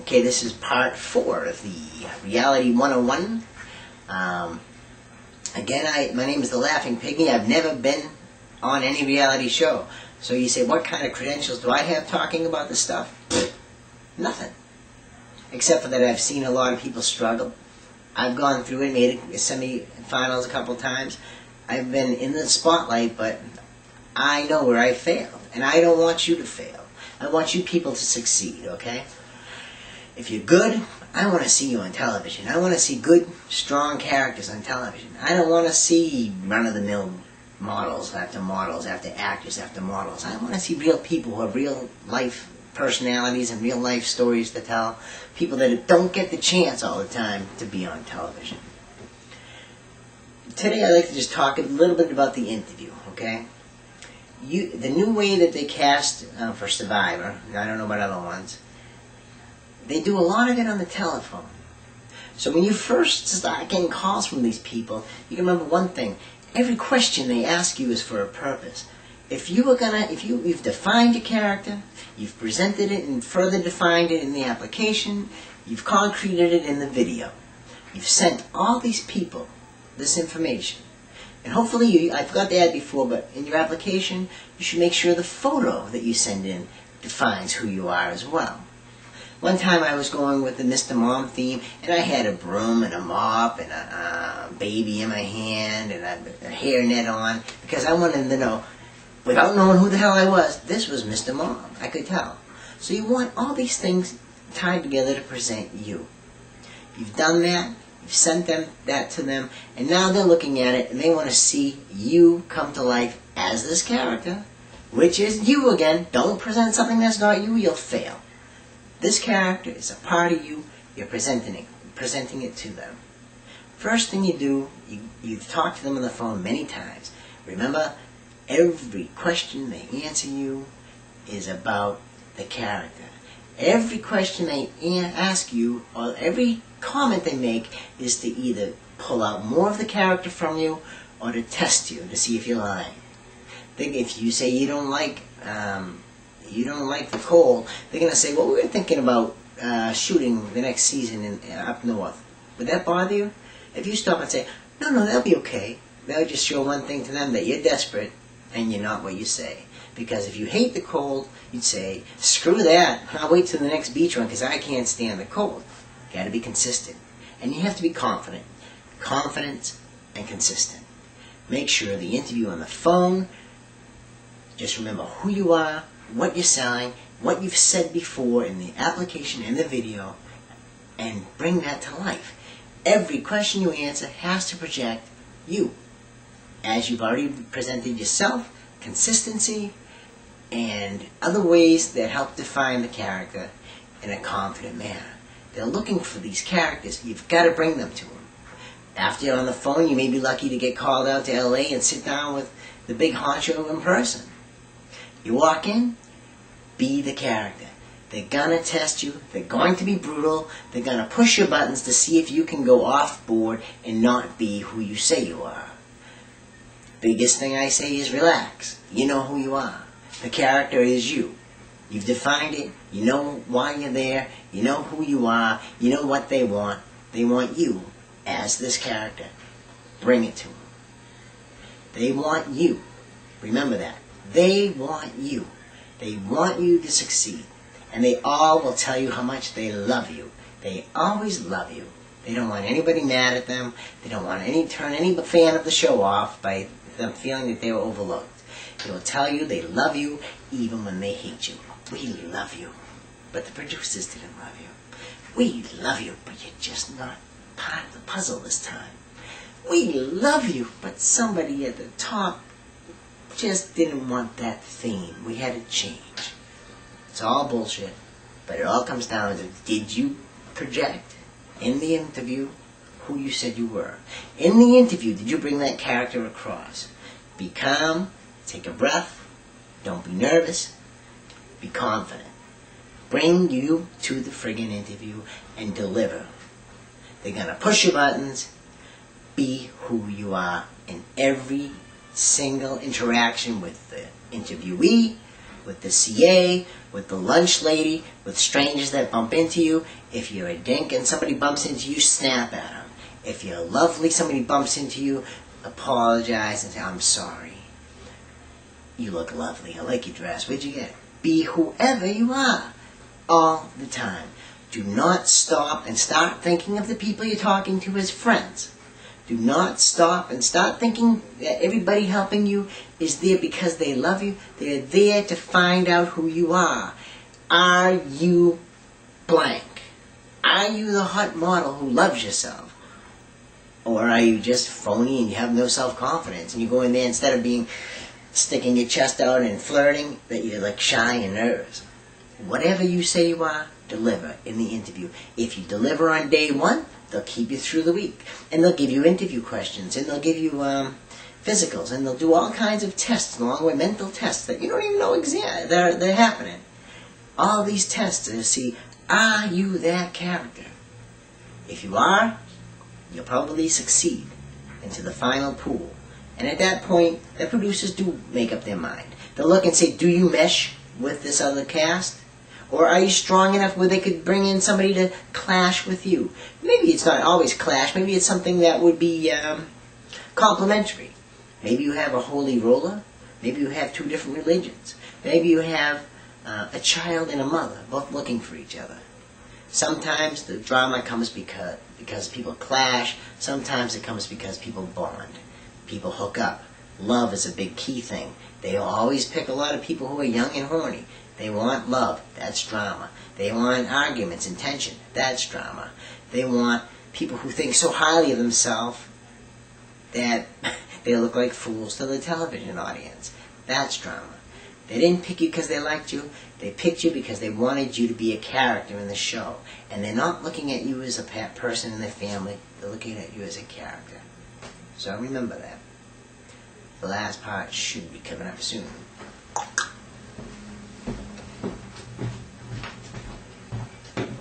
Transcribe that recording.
Okay, this is part 4 of the Reality 101. Again, my name is the Laughing Pygmy. I've never been on any reality show. So you say, what kind of credentials do I have talking about this stuff? Nothing. Except for that I've seen a lot of people struggle. I've gone through it, made it semi-finals a couple times. I've been in the spotlight, but I know where I failed. And I don't want you to fail. I want you people to succeed, okay? If you're good, I want to see you on television. I want to see good, strong characters on television. I don't want to see run-of-the-mill models after actors after models. I want to see real people who have real-life personalities and real-life stories to tell. People that don't get the chance all the time to be on television. Today I'd like to just talk a little bit about the interview, okay? The new way that they cast for Survivor, I don't know about other ones, they do a lot of it on the telephone. So when you first start getting calls from these people, you can remember one thing. Every question they ask you is for a purpose. If you've defined your character, you've presented it and further defined it in the application, you've concreted it in the video. You've sent all these people this information. And hopefully, I forgot to add before, but in your application, you should make sure the photo that you send in defines who you are as well. One time I was going with the Mr. Mom theme, and I had a broom and a mop and a baby in my hand and a hairnet on, because I wanted them to know, without knowing who the hell I was, this was Mr. Mom. I could tell. So you want all these things tied together to present you. You've done that, you've sent that to them, and now they're looking at it, and they want to see you come to life as this character, which is you again. Don't present something that's not you, you'll fail. This character is a part of you. You're presenting it to them. First thing you do, you've talked to them on the phone many times. Remember, every question they answer you is about the character. Every question they ask you, or every comment they make, is to either pull out more of the character from you or to test you to see if you're lying. If you say you don't like the cold, they're going to say, well, we were thinking about shooting the next season up north. Would that bother you? If you stop and say, no, that'll be okay, that would just show one thing to them, that you're desperate and you're not what you say. Because if you hate the cold, you'd say, screw that, I'll wait till the next beach run because I can't stand the cold. You got to be consistent. And you have to be confident. Confident and consistent. Make sure the interview on the phone, just remember who you are, what you're selling, what you've said before in the application and the video, and bring that to life. Every question you answer has to project you. As you've already presented yourself, consistency, and other ways that help define the character in a confident manner. They're looking for these characters. You've got to bring them to them. After you're on the phone, you may be lucky to get called out to LA and sit down with the big honcho in person. You walk in, be the character. They're going to test you. They're going to be brutal. They're going to push your buttons to see if you can go off board and not be who you say you are. Biggest thing I say is relax. You know who you are. The character is you. You've defined it. You know why you're there. You know who you are. You know what they want. They want you as this character. Bring it to them. They want you. Remember that. They want you. They want you to succeed. And they all will tell you how much they love you. They always love you. They don't want anybody mad at them. They don't want turn any fan of the show off by them feeling that they were overlooked. They will tell you they love you even when they hate you. We love you. But the producers didn't love you. We love you, but you're just not part of the puzzle this time. We love you, but somebody at the top just didn't want that theme. We had to change. It's all bullshit, but it all comes down to, did you project in the interview who you said you were? In the interview, did you bring that character across? Be calm, take a breath, don't be nervous, be confident. Bring you to the friggin' interview and deliver. They're gonna push your buttons. Be who you are in every single interaction with the interviewee, with the CA, with the lunch lady, with strangers that bump into you. If you're a dink and somebody bumps into you, snap at them. If you're lovely, somebody bumps into you, apologize and say, I'm sorry. You look lovely. I like your dress. Where'd you get it? Be whoever you are all the time. Do not stop and start thinking of the people you're talking to as friends. Do not stop and start thinking that everybody helping you is there because they love you. They're there to find out who you are. Are you blank? Are you the hot model who loves yourself? Or are you just phony and you have no self-confidence and you go in there instead of being sticking your chest out and flirting, that you're like shy and nervous? Whatever you say you are, deliver in the interview. If you deliver on day one, they'll keep you through the week. And they'll give you interview questions, and they'll give you physicals, and they'll do all kinds of tests, along with mental tests that you don't even know they're happening. All these tests to see, are you that character? If you are, you'll probably succeed into the final pool. And at that point, the producers do make up their mind. They'll look and say, do you mesh with this other cast? Or are you strong enough where they could bring in somebody to clash with you? Maybe it's not always clash. Maybe it's something that would be complementary. Maybe you have a holy roller. Maybe you have two different religions. Maybe you have a child and a mother, both looking for each other. Sometimes the drama comes because people clash. Sometimes it comes because people bond. People hook up. Love is a big key thing. They always pick a lot of people who are young and horny. They want love. That's drama. They want arguments and tension. That's drama. They want people who think so highly of themselves that they look like fools to the television audience. That's drama. They didn't pick you because they liked you. They picked you because they wanted you to be a character in the show. And they're not looking at you as a person in their family. They're looking at you as a character. So remember that. The last part should be coming up soon.